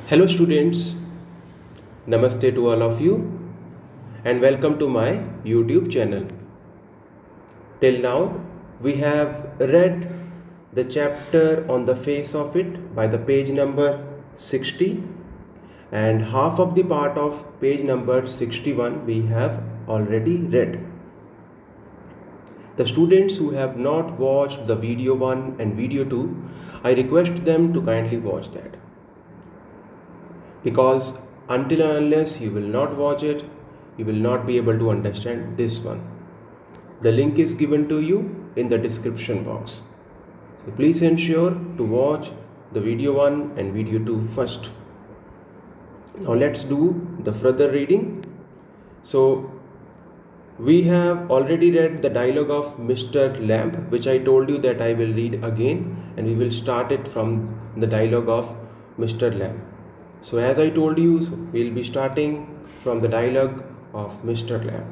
Hello students, Namaste to all of you and welcome to my YouTube channel. Till now we have read the chapter on the face of it by the page number 60 and half of the part of page number 61 we have already read. The students who have not watched the video 1 and video 2, I request them to kindly watch that. Because until and unless you will not watch it, you will not be able to understand this one. The link is given to you in the description box. So please ensure to watch the video 1 and video 2 first. Now let's do the further reading. So we have already read the dialogue of Mr. Lamb, which I told you that I will read again, and we will start it from the dialogue of Mr. Lamb. So as I told you, we will be starting from the dialogue of Mr. Lamb.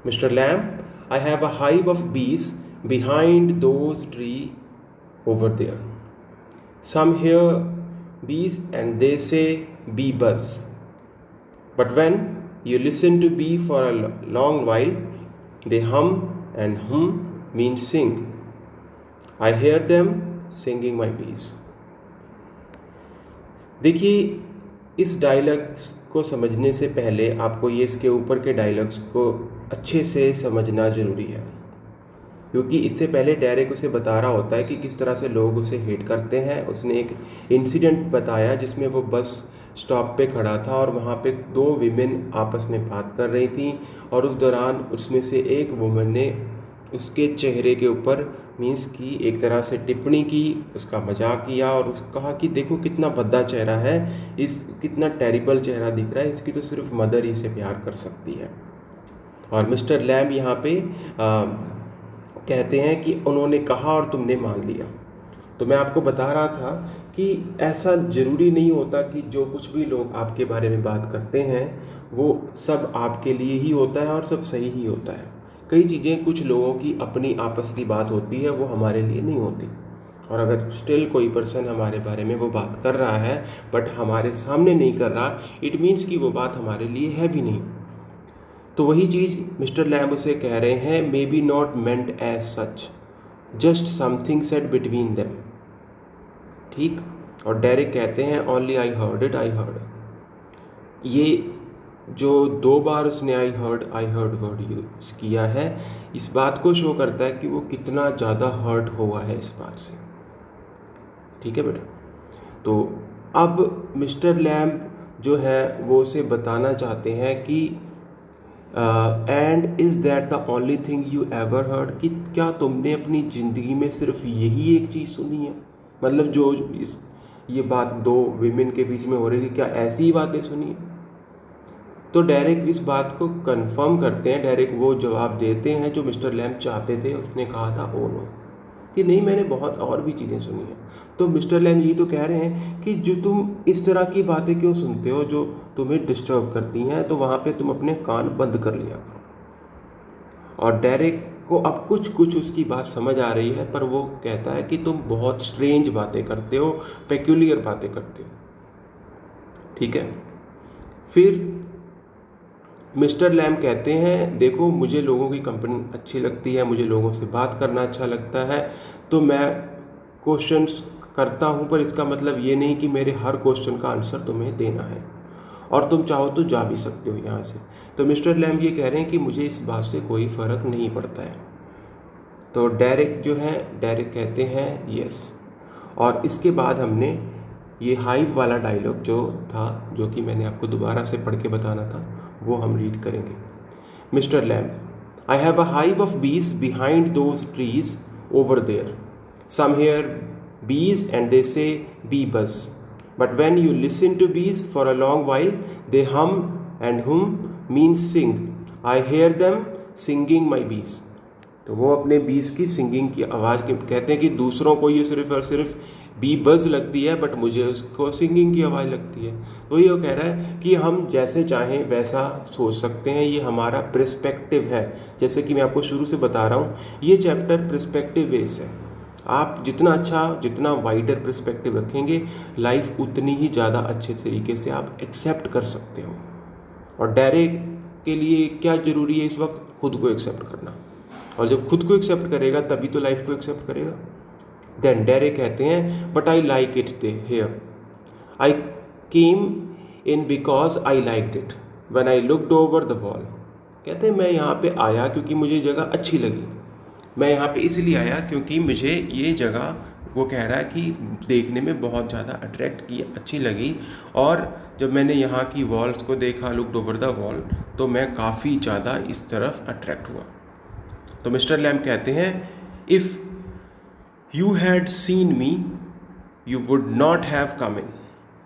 Mr. Lamb, I have a hive of bees behind those trees over there. Some hear bees and they say bee buzz. But when you listen to bee for a long while, they hum, and hum means sing. I hear them singing my bees. देखिए, इस dialogues को समझने से पहले आपको ये इसके ऊपर के डायलॉग्स को अच्छे से समझना ज़रूरी है, क्योंकि इससे पहले डायरेक्ट उसे बता रहा होता है कि किस तरह से लोग उसे हेट करते हैं। उसने एक इंसिडेंट बताया जिसमें वो बस स्टॉप पे खड़ा था और वहाँ पे दो विमेन आपस में बात कर रही थी और उस दौरान उसमें से एक वुमन ने उसके चेहरे के ऊपर मीन्स की एक तरह से टिप्पणी की, उसका मजाक किया और कहा कि देखो कितना भद्दा चेहरा है, इस कितना टेरिबल चेहरा दिख रहा है, इसकी तो सिर्फ मदर ही से प्यार कर सकती है। और मिस्टर लैम्ब यहाँ पे कहते हैं कि उन्होंने कहा और तुमने मान लिया। तो मैं आपको बता रहा था कि ऐसा ज़रूरी नहीं होता कि जो कुछ भी लोग आपके बारे में बात करते हैं वो सब आपके लिए ही होता है और सब सही ही होता है। कई चीज़ें कुछ लोगों की अपनी आपस की बात होती है, वो हमारे लिए नहीं होती। और अगर स्टिल कोई पर्सन हमारे बारे में वो बात कर रहा है बट हमारे सामने नहीं कर रहा, इट मीन्स कि वो बात हमारे लिए है भी नहीं। तो वही चीज़ मिस्टर लैम्ब उसे कह रहे हैं, may be not meant as such, just something said between them. ठीक। और डायरेक्ट कहते हैं only I heard it, I heard. ये जो दो बार उसने आई हर्ड वर्ड यूज किया है, इस बात को शो करता है कि वो कितना ज़्यादा हर्ट हुआ है इस बात से। ठीक है बेटा। तो अब मिस्टर लैम्ब जो है वो उसे बताना चाहते हैं कि and is that the only thing you ever heard, कि क्या तुमने अपनी ज़िंदगी में सिर्फ यही एक चीज़ सुनी है? मतलब जो ये बात दो विमेन के बीच में हो रही थी, क्या ऐसी ही बातें सुनी है? तो डायरेक्ट इस बात को कंफर्म करते हैं, डायरेक्ट वो जवाब देते हैं जो मिस्टर लैम्ब चाहते थे। उसने कहा था ओ नो, कि नहीं मैंने बहुत और भी चीज़ें सुनी हैं। तो मिस्टर लैम्ब यही तो कह रहे हैं कि जो तुम इस तरह की बातें क्यों सुनते हो जो तुम्हें डिस्टर्ब करती हैं, तो वहाँ पे तुम अपने कान बंद कर लिया करो। और डायरेक्ट को अब कुछ उसकी बात समझ आ रही है, पर वो कहता है कि तुम बहुत स्ट्रेंज बातें करते हो, पेक्यूलियर बातें करते हो। ठीक है। फिर मिस्टर लैम्ब कहते हैं देखो मुझे लोगों की कंपनी अच्छी लगती है, मुझे लोगों से बात करना अच्छा लगता है, तो मैं क्वेश्चंस करता हूँ, पर इसका मतलब ये नहीं कि मेरे हर क्वेश्चन का आंसर तुम्हें देना है, और तुम चाहो तो जा भी सकते हो यहाँ से। तो मिस्टर लैम्ब ये कह रहे हैं कि मुझे इस बात से कोई फ़र्क नहीं पड़ता है। तो डायरेक्ट जो है डायरेक्ट कहते हैं यस। और इसके बाद हमने ये हाइव वाला डायलॉग जो था, जो कि मैंने आपको दोबारा से पढ़ के बताना था, वो हम रीड करेंगे। Mister Lamb, I have a hive of bees behind those trees over there. Some hear bees and they say bee buzz, but when you listen to bees for a long while they hum, and hum means sing. I hear them singing my bees. तो वो अपने बीज की singing की आवाज़ की कहते हैं कि दूसरों को ये सिर्फ और सिर्फ बी बज लगती है, बट मुझे उसको सिंगिंग की आवाज़ लगती है। तो ये वो कह रहा है कि हम जैसे चाहें वैसा सोच सकते हैं, ये हमारा पर्सपेक्टिव है। जैसे कि मैं आपको शुरू से बता रहा हूँ, ये चैप्टर पर्सपेक्टिव बेस है। आप जितना अच्छा, जितना वाइडर पर्सपेक्टिव रखेंगे, लाइफ उतनी ही ज़्यादा अच्छे तरीके से आप एक्सेप्ट कर सकते हो। और डायरेक्ट के लिए क्या ज़रूरी है इस वक्त? खुद को एक्सेप्ट करना। और जब खुद को एक्सेप्ट करेगा तभी तो लाइफ को एक्सेप्ट करेगा। देन डायरेक्ट कहते हैं, but I like it here, I came in because I liked it when I looked over the wall. कहते हैं मैं यहाँ पे आया क्योंकि मुझे जगह अच्छी लगी। मैं यहाँ पे इसलिए आया क्योंकि मुझे ये जगह, वो कह रहा है कि देखने में बहुत ज़्यादा अट्रैक्ट की, अच्छी लगी। और जब मैंने यहाँ की वॉल्स को देखा, लुक्ड ओवर द वॉल, तो मैं काफ़ी ज़्यादा इस तरफ अट्रैक्ट हुआ। तो मिस्टर लैम्ब कहते हैं, if you had seen me you would not have come in,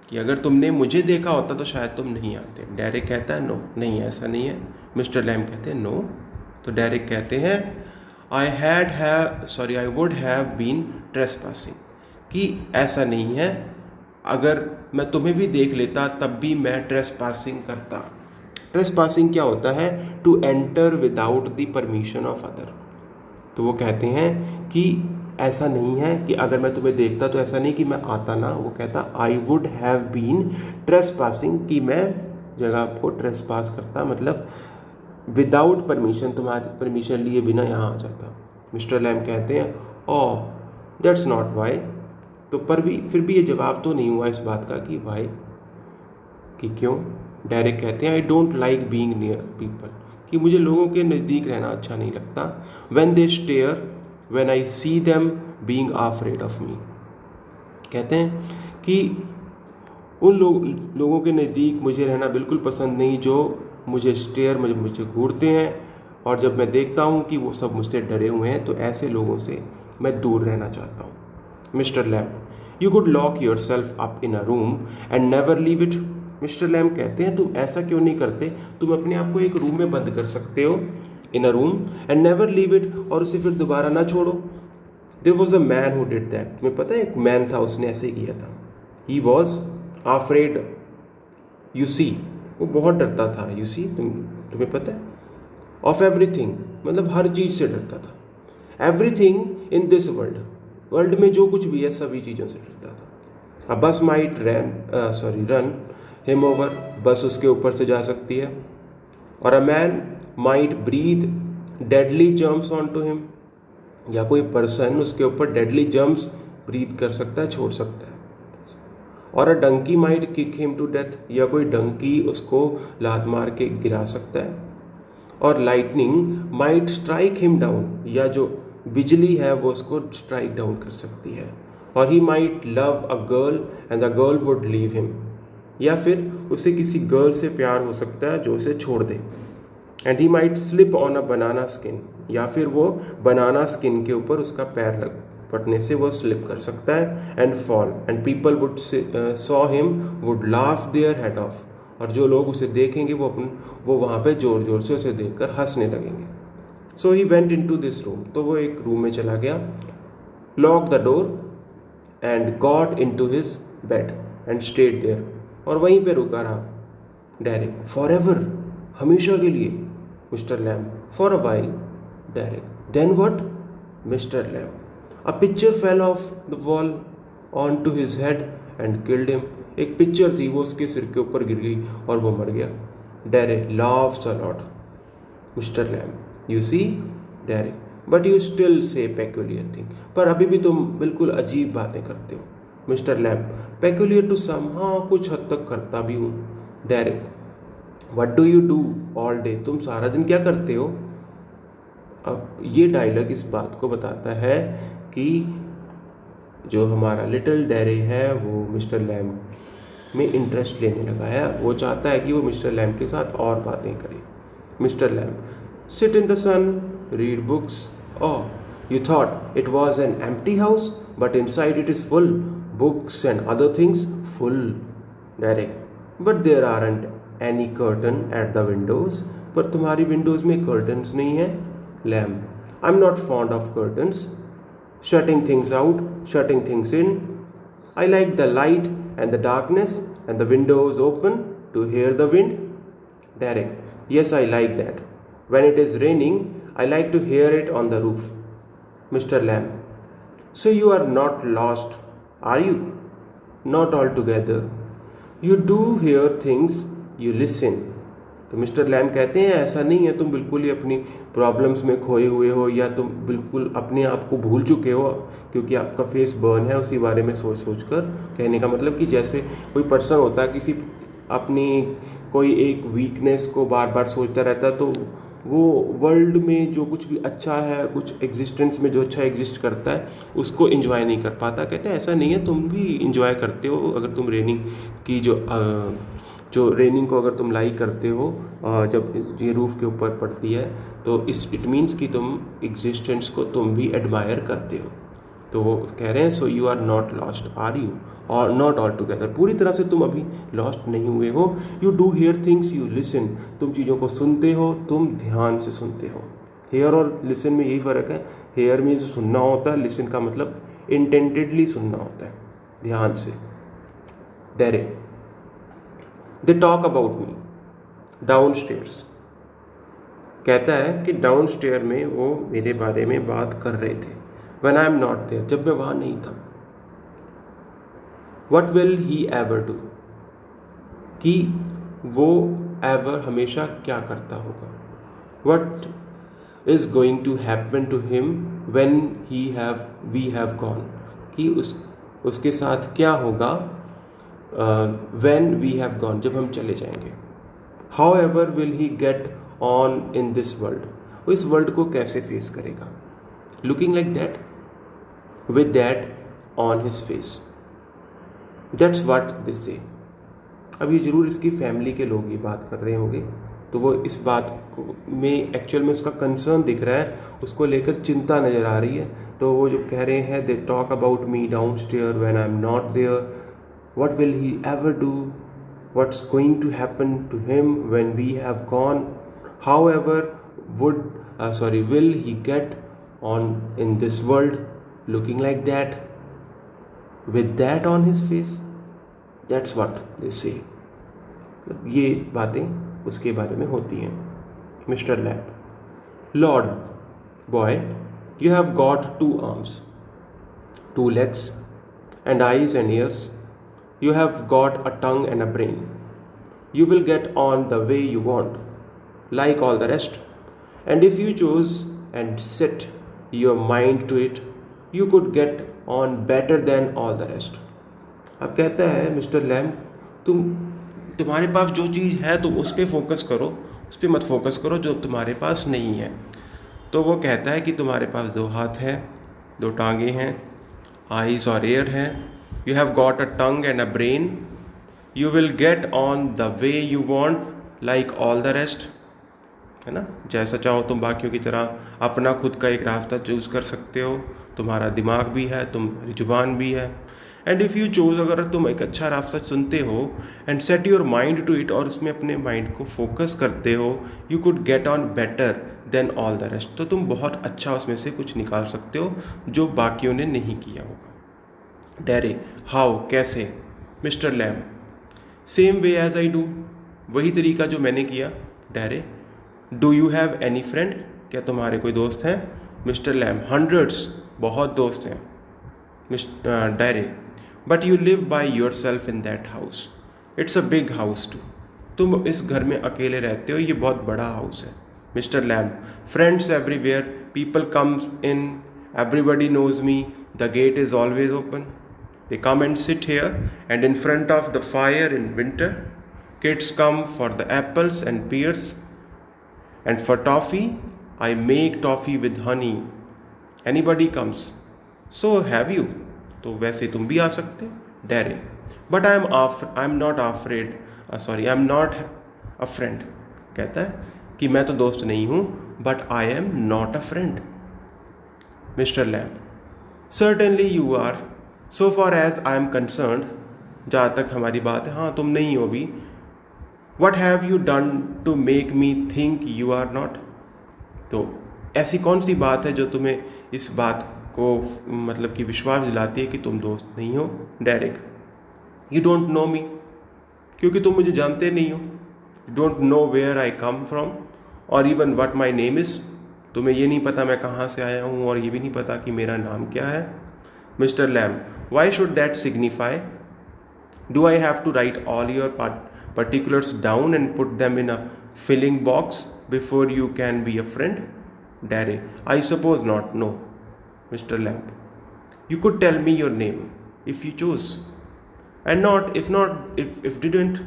कि अगर तुमने मुझे देखा होता तो शायद तुम नहीं आते। डायरेक्ट कहता है नो, नहीं ऐसा नहीं है। मिस्टर लैम्ब कहते हैं नो। तो डायरेक्ट कहते हैं, I would have been trespassing, कि ऐसा नहीं है, अगर मैं तुम्हें भी देख लेता तब भी मैं ट्रेसपासिंग करता। ट्रेसपासिंग क्या होता है? To enter without the permission of other. तो वो कहते हैं कि ऐसा नहीं है कि अगर मैं तुम्हें देखता तो ऐसा नहीं कि मैं आता ना। वो कहता I would have been trespassing, कि मैं जगह को ट्रेसपास करता, मतलब विदाउट परमिशन, तुम्हारी परमिशन लिए बिना यहाँ आ जाता। मिस्टर लैम्ब कहते हैं, ओह दैट्स नॉट वाई। तो फिर भी ये जवाब तो नहीं हुआ इस बात का कि वाई, कि क्यों। डायरेक्ट कहते हैं, I don't like being near people, कि मुझे लोगों के नज़दीक रहना अच्छा नहीं लगता। When they stare, when I see them being afraid of me. कहते हैं कि उन लोगों के नज़दीक मुझे रहना बिल्कुल पसंद नहीं जो मुझे मुझे घूरते हैं, और जब मैं देखता हूँ कि वो सब मुझसे डरे हुए हैं तो ऐसे लोगों से मैं दूर रहना चाहता हूँ। Mister Lamb, you could lock your self up in a room and never leave it. Mister Lamb कहते हैं, तुम ऐसा क्यों नहीं करते? तुम अपने आप को एक रूम में बंद कर सकते हो, in a room, and never leave it, और उसे फिर दोबारा ना छोड़ो। There was a man who did that. तुम्हें पता है एक मैन था, उसने ऐसे ही किया था। He was afraid, you see, वो बहुत डरता था। यू सी, तुम्हें पता है, ऑफ एवरीथिंग, मतलब हर चीज़ से डरता था। एवरीथिंग इन दिस वर्ल्ड में जो कुछ भी है सभी चीज़ों से डरता था। बस माइट रन हिम ओवर, बस उसके ऊपर से जा सकती है। और a man might breathe deadly germs on to him, या कोई पर्सन उसके ऊपर डेडली जर्म्स ब्रीथ कर सकता है, छोड़ सकता है। और a donkey might kick him to death, या कोई डंकी उसको लात मार के गिरा सकता है। और lightning might strike him down, या जो बिजली है वो उसको स्ट्राइक डाउन कर सकती है। और he might love a girl and the girl would leave him, या फिर उसे किसी गर्ल से प्यार हो सकता है जो उसे छोड़ दे। And he might slip on a banana skin, या फिर वो बनाना स्किन के ऊपर उसका पैर लग पड़ने से वो स्लिप कर सकता है। And fall, and people would saw him would laugh their head of, और जो लोग उसे देखेंगे वो वहाँ पे जोर जोर से उसे देखकर हंसने लगेंगे। So he went into this room, तो वो एक रूम में चला गया, lock the door and got into his bed and stayed there, और वहीं पे रुका रहा। डायरेक्ट, फॉर एवर, हमेशा के लिए। Mister Lamb, for a while. Direct, then what? Mister Lamb, a picture fell off the wall on to his head and killed him. एक picture थी, वो उसके सिर के ऊपर गिर गई और वो मर गया। Direct laughs a lot. Mister Lamb, you see. Direct, but you still say peculiar thing, पर अभी भी तुम बिल्कुल अजीब बातें करते हो। Mister Lamb, peculiar to some, हाँ कुछ हद तक करता भी हूँ। Direct, what do you do all day, तुम सारा दिन क्या करते हो? अब ये डायलॉग इस बात को बताता है कि जो हमारा लिटिल डैरी है वो मिस्टर लैम्ब में इंटरेस्ट लेने लगा है। वो चाहता है कि वो मिस्टर लैम्ब के साथ और बातें करे। Mister Lamb, sit in the sun, read books, oh you thought it was an empty house, but inside it is full, books and other things, full. Direct, but there aren't any curtain at the windows, पर तुम्हारी windows में curtains नहीं है। Lamb, I am not fond of curtains, shutting things out, shutting things in. I like the light and the darkness and the windows open to hear the wind. Derek, yes, I like that. When it is raining, I like to hear it on the roof. Mr. Lamb, so you are not lost, are you? Not altogether. You do hear things, you listen. तो mister Lamb कहते हैं ऐसा नहीं है तुम बिल्कुल ही अपनी problems में खोए हुए हो या तुम बिल्कुल अपने आप को भूल चुके हो क्योंकि आपका फेस बर्न है उसी बारे में सोच सोच कर। कहने का मतलब कि जैसे कोई पर्सन होता है किसी अपनी कोई एक वीकनेस को बार बार सोचता रहता है तो वो वर्ल्ड में जो कुछ भी अच्छा है, कुछ एग्जिस्टेंस में जो अच्छा एग्जिस्ट करता है उसको एंजॉय नहीं कर पाता। कहते हैं ऐसा नहीं है, तुम भी इंजॉय करते हो। अगर तुम रेनिंग की जो रेनिंग को अगर तुम लाइक करते हो जब ये रूफ के ऊपर पड़ती है तो इट मीन्स कि तुम एग्जिस्टेंस को तुम भी एडमायर करते हो। तो वो कह रहे हैं so you are not lost, are you? और नॉट ऑल टुगेदर, पूरी तरह से तुम अभी लॉस्ट नहीं हुए हो। You do hear things, you listen. तुम चीज़ों को सुनते हो, तुम ध्यान से सुनते हो। हेयर और लिसन में यही फ़र्क है। हेयर में जो सुनना होता है, लिसन का मतलब इंटेंटेडली सुनना होता है, ध्यान से, direct. They talk about me down stairs. कहता है कि डाउन स्टेयर में वो मेरे बारे में बात कर रहे थे। When I am not there, जब मैं वहाँ नहीं था। What will he ever do, कि वो एवर हमेशा क्या करता होगा। What is going to happen to him when we have gone, कि उसके साथ क्या होगा व्हेन वी हैव गॉन, जब हम चले जाएंगे। How ever will he get on in this world, वो इस वर्ल्ड को कैसे फेस करेगा। Looking like that with that on his face, that's what they से। अब ये जरूर इसकी फैमिली के लोग ये बात कर रहे होंगे तो वो इस बात को में एक्चुअल में उसका कंसर्न दिख रहा है, उसको लेकर चिंता नज़र आ रही है। तो वो जो कह रहे हैं they talk about me down stair when I am not there, what will he ever do, what's going to happen to him when we have gone, how ever will he get on in this world, looking like that with that on his face, that's what they say। ये बातें उसके बारे में होती हैं। Mister lamb, Lord boy, you have got 2 arms, 2 legs and eyes and ears, you have got a tongue and a brain, you will get on the way you want like all the rest, and if you choose and set your mind to it, you could get on better than all the rest। अब कहता है mister lamb, तुम्हारे पास जो चीज़ है तुम उस पर focus करो, उस पर मत फोकस करो जो तुम्हारे पास नहीं है। तो वो कहता है कि तुम्हारे पास 2 हाथ हैं, 2 टांगे हैं, आईज और एयर हैं, you have got a tongue and a brain, you will get on the way you want like all the rest, है ना। जैसा चाहो तुम बाकियों की तरह अपना खुद का एक रास्ता चूज़ कर सकते हो, तुम्हारा दिमाग भी है, तुम्हारी जुबान भी है। एंड इफ़ यू चूज़, अगर तुम एक अच्छा रास्ता चुनते हो and set your mind to it, और उसमें अपने माइंड को फोकस करते हो, you could get on better than all the rest, तो तुम बहुत अच्छा उसमें से कुछ निकाल सकते हो जो बाकियों ने नहीं किया होगा। डैरे, हाउ, कैसे? Mister Lamb, same way as I do, वही तरीका जो मैंने किया। Dare, do you have any friend, क्या तुम्हारे कोई दोस्त हैं? मिस्टर लैम्ब, हंड्रेड्स, बहुत दोस्त हैं। Mister Dare, but you live by yourself in that house, it's a big house too, तुम इस घर में अकेले रहते हो, ये बहुत बड़ा हाउस है। Mister Lamb, friends everywhere, people comes in, everybody knows me, the gate is always open, they come and sit here and in front of the fire in winter, kids come for the apples and pears, and for toffee I make toffee with honey, anybody comes, so have you, तो वैसे तुम भी आ सकते हो। डैरे, but I'm not afraid, I'm not a friend, कहता है कि मैं तो दोस्त नहीं हूँ, but I am not a friend। Mister lamb, certainly you are, so far as I am concerned, जहाँ तक हमारी बात है, हाँ तुम नहीं हो भी। What have you done to make me think you are not? तो ऐसी कौन सी बात है जो तुम्हें इस बात को मतलब कि विश्वास दिलाती है कि तुम दोस्त नहीं हो? Direct, you don't know me, क्योंकि तुम मुझे जानते नहीं हो। Don't know where I come from और even what my name is, तुम्हें ये नहीं पता मैं कहाँ से आया हूँ और ये भी नहीं पता कि मेरा नाम क्या है। Mr. Lamb, why should that signify? Do I have to write all your particulars down and put them in a filling box before you can be a friend? Derry, I suppose not, no. Mr. Lamb, you could tell me your name if you choose. And not, if didn't.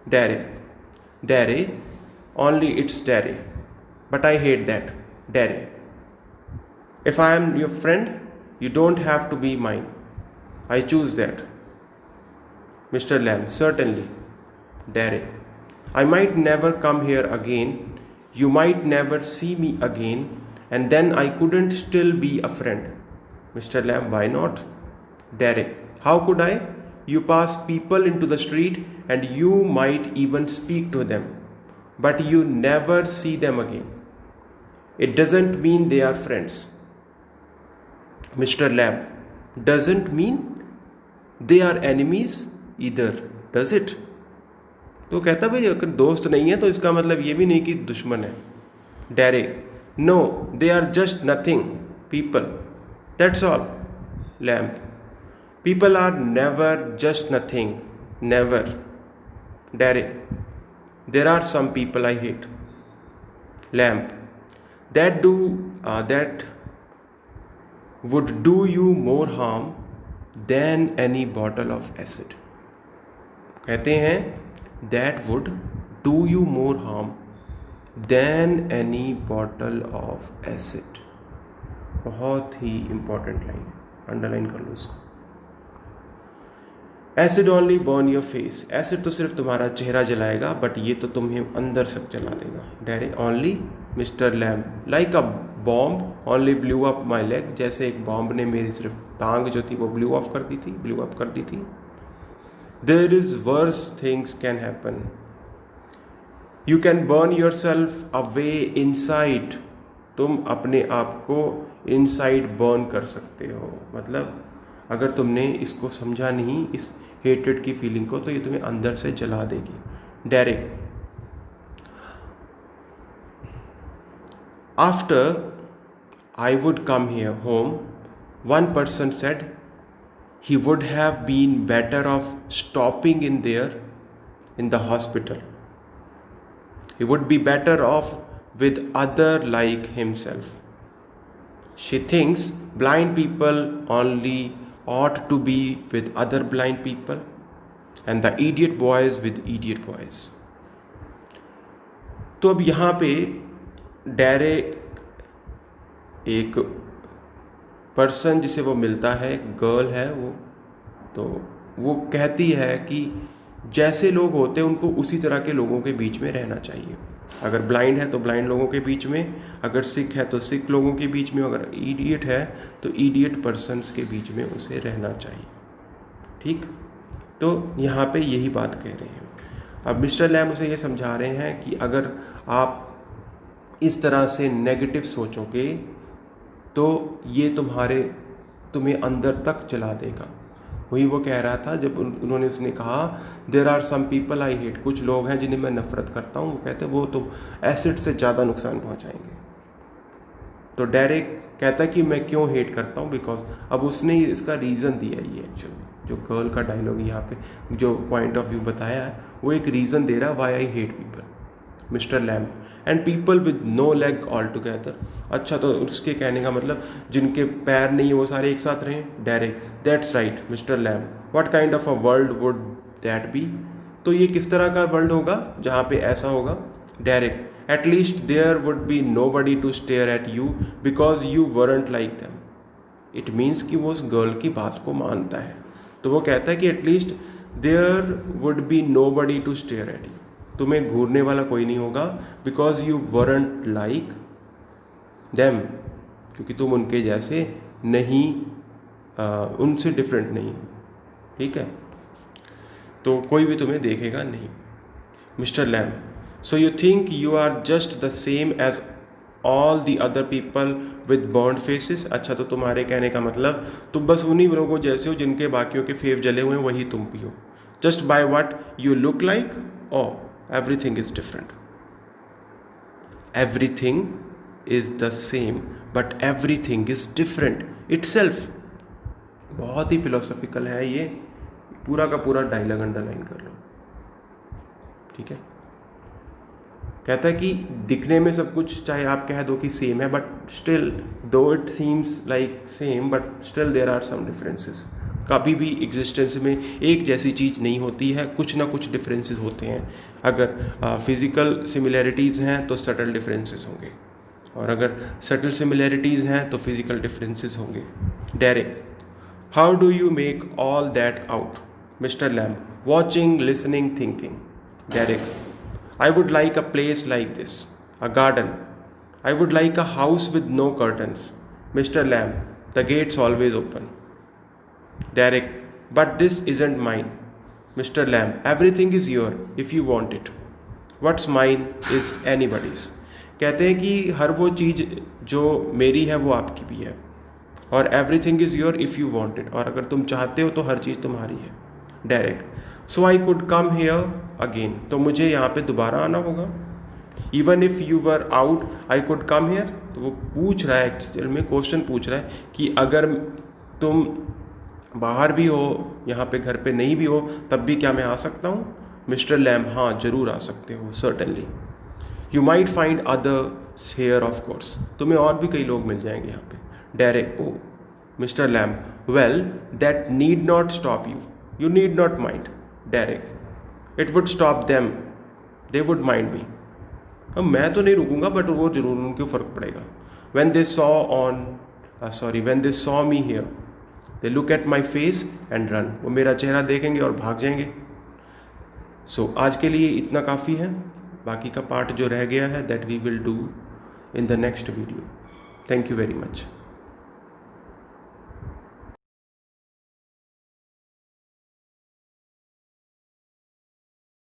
Derry, only it's Derry. But I hate that. Derry. If I am your friend, you don't have to be mine. I choose that. Mr. Lamb, certainly. Derry, I might never come here again. You might never see me again, and then I couldn't still be a friend. Mr. Lamb, why not? Derry, how could I? You pass people into the street and you might even speak to them, but you never see them again. It doesn't mean they are friends. Mr. Lamb, doesn't mean they are enemies either, does it? तो कहता भाई अगर दोस्त नहीं है तो इसका मतलब ये भी नहीं कि दुश्मन है. Derry, no, they are just nothing people. That's all. Lamb, people are never just nothing. Never. Derry, there are some people I hate. Lamb, that would do you more harm than any bottle of acid. कहते हैं that would do you more harm than any bottle of acid. बहुत ही important line, underline कर लो इसको. Acid only burn your face. Acid तो सिर्फ तुम्हारा चेहरा जलाएगा, but ये तो तुम्हें अंदर तक जला देगा. Direct only. Mister lamb, like a bomb only blew up my leg. जैसे एक बॉम्ब ने मेरी सिर्फ टांग जो थी वो ब्लू अप कर दी थी. There is worse things can happen. You can burn yourself away inside. तुम अपने आप को इनसाइड बर्न कर सकते हो. मतलब अगर तुमने इसको समझा नहीं, इस हेटेड की फीलिंग को, तो ये तुम्हें अंदर से जला देगी. Derek, after I would come here home, one person said he would have been better off stopping in there in the hospital. He would be better off with other like himself. She thinks blind people only ought to be with other blind people and the idiot boys with idiot boys. तो अब यहाँ पे direct एक person जिसे वो मिलता है, girl है वो, तो वो कहती है कि जैसे लोग होते हैं उनको उसी तरह के लोगों के बीच में रहना चाहिए. अगर ब्लाइंड है तो ब्लाइंड लोगों के बीच में, अगर सिक है तो सिक लोगों के बीच में, अगर इडियट है तो इडियट पर्सन्स के बीच में उसे रहना चाहिए. ठीक, तो यहाँ पे यही बात कह रहे हैं. अब मिस्टर लैम उसे ये समझा रहे हैं कि अगर आप इस तरह से नेगेटिव सोचोगे तो ये तुम्हें अंदर तक चला देगा. वही वो कह रहा था जब उसने कहा there are some people I hate. कुछ लोग हैं जिन्हें मैं नफरत करता हूँ. वो कहते वो तो एसिड से ज़्यादा नुकसान पहुँचाएंगे. तो डायरेक्ट कहता है कि मैं क्यों हेट करता हूँ, बिकॉज अब उसने इसका रीज़न दिया. ये एक्चुअली जो गर्ल का डायलॉग यहाँ पे जो पॉइंट ऑफ व्यू बताया है वो एक रीज़न दे रहा है why I hate people. Mister Lamb, and people with no leg all together. अच्छा, तो उसके कहने का मतलब जिनके पैर नहीं है वो सारे एक साथ रहें. Direct, that's right mister Lamb, what kind of a world would that be. तो ये किस तरह का वर्ल्ड होगा जहाँ पे ऐसा होगा. Direct, at least there would be nobody to stare at you because you weren't like them. It means कि वो उस गर्ल की बात को मानता है. तो वो कहता है कि at least there would be nobody to stare at you. तुम्हें घूरने वाला कोई नहीं होगा because you weren't like them, क्योंकि तुम उनके जैसे नहीं, उनसे डिफरेंट नहीं. ठीक है, तो कोई भी तुम्हें देखेगा नहीं. Mister Lamb, so you think you are just the same as all the other people with burned faces. अच्छा, तो तुम्हारे कहने का मतलब तुम बस उन्हीं लोगों जैसे हो जिनके बाकियों के फेव जले हुए हैं, वही तुम भी हो. Just by what you look like, oh everything is different. Everything is the same, but everything is different itself. बहुत ही फिलोसॉफिकल है ये, पूरा का पूरा डायलॉग अंडरलाइन कर लो, ठीक है। कहता है कि दिखने में सब कुछ चाहे आप कह दो कि सेम है, but still though it seems like same, but still there are some differences. कभी भी एग्जिस्टेंस में एक जैसी चीज़ नहीं होती है, कुछ ना कुछ डिफरेंसेस होते हैं। अगर फिजिकल सिमिलैरिटीज़ हैं तो सटल डिफरेंसेस होंगे, और अगर सटल सिमिलैरिटीज़ हैं तो फिजिकल डिफरेंसेस होंगे। Derek, how do you make all that out? Mister lamb, watching, listening, thinking. Derek, I would like a place like this, a garden. I would like a house with no curtains. Mr. Lamb, the gate's always open. Derek, but this isn't mine. Mr. Lamb, everything is yours if you want it. What's mine is anybody's. कहते हैं कि हर वो चीज़ जो मेरी है वो आपकी भी है, और everything is your if you want it, और अगर तुम चाहते हो तो हर चीज़ तुम्हारी है। Direct, so I could come here again, तो मुझे यहाँ पे दोबारा आना होगा। Even if you were out I could come here, तो वो पूछ रहा है, एक्चुअल में क्वेश्चन पूछ रहा है कि अगर तुम बाहर भी हो, यहाँ पे घर पे नहीं भी हो, तब भी क्या मैं आ सकता हूँ? मिस्टर लैम्ब, हाँ जरूर आ सकते हो, certainly. You might find others here of course, तुम्हें और भी कई लोग मिल जाएंगे यहाँ पे। Direct, oh mister Lamb, well that need not stop you, you need not mind. Direct, it would stop them, they would mind me. अब मैं तो नहीं रुकूंगा, बट वो जरूर, उनको फर्क पड़ेगा। when they saw on when they saw me here, they look at my face and run, वो मेरा चेहरा देखेंगे और भाग जाएंगे। सो आज के लिए इतना काफ़ी है, बाकी का पार्ट जो रह गया है that we will do in the next video. Thank you very much.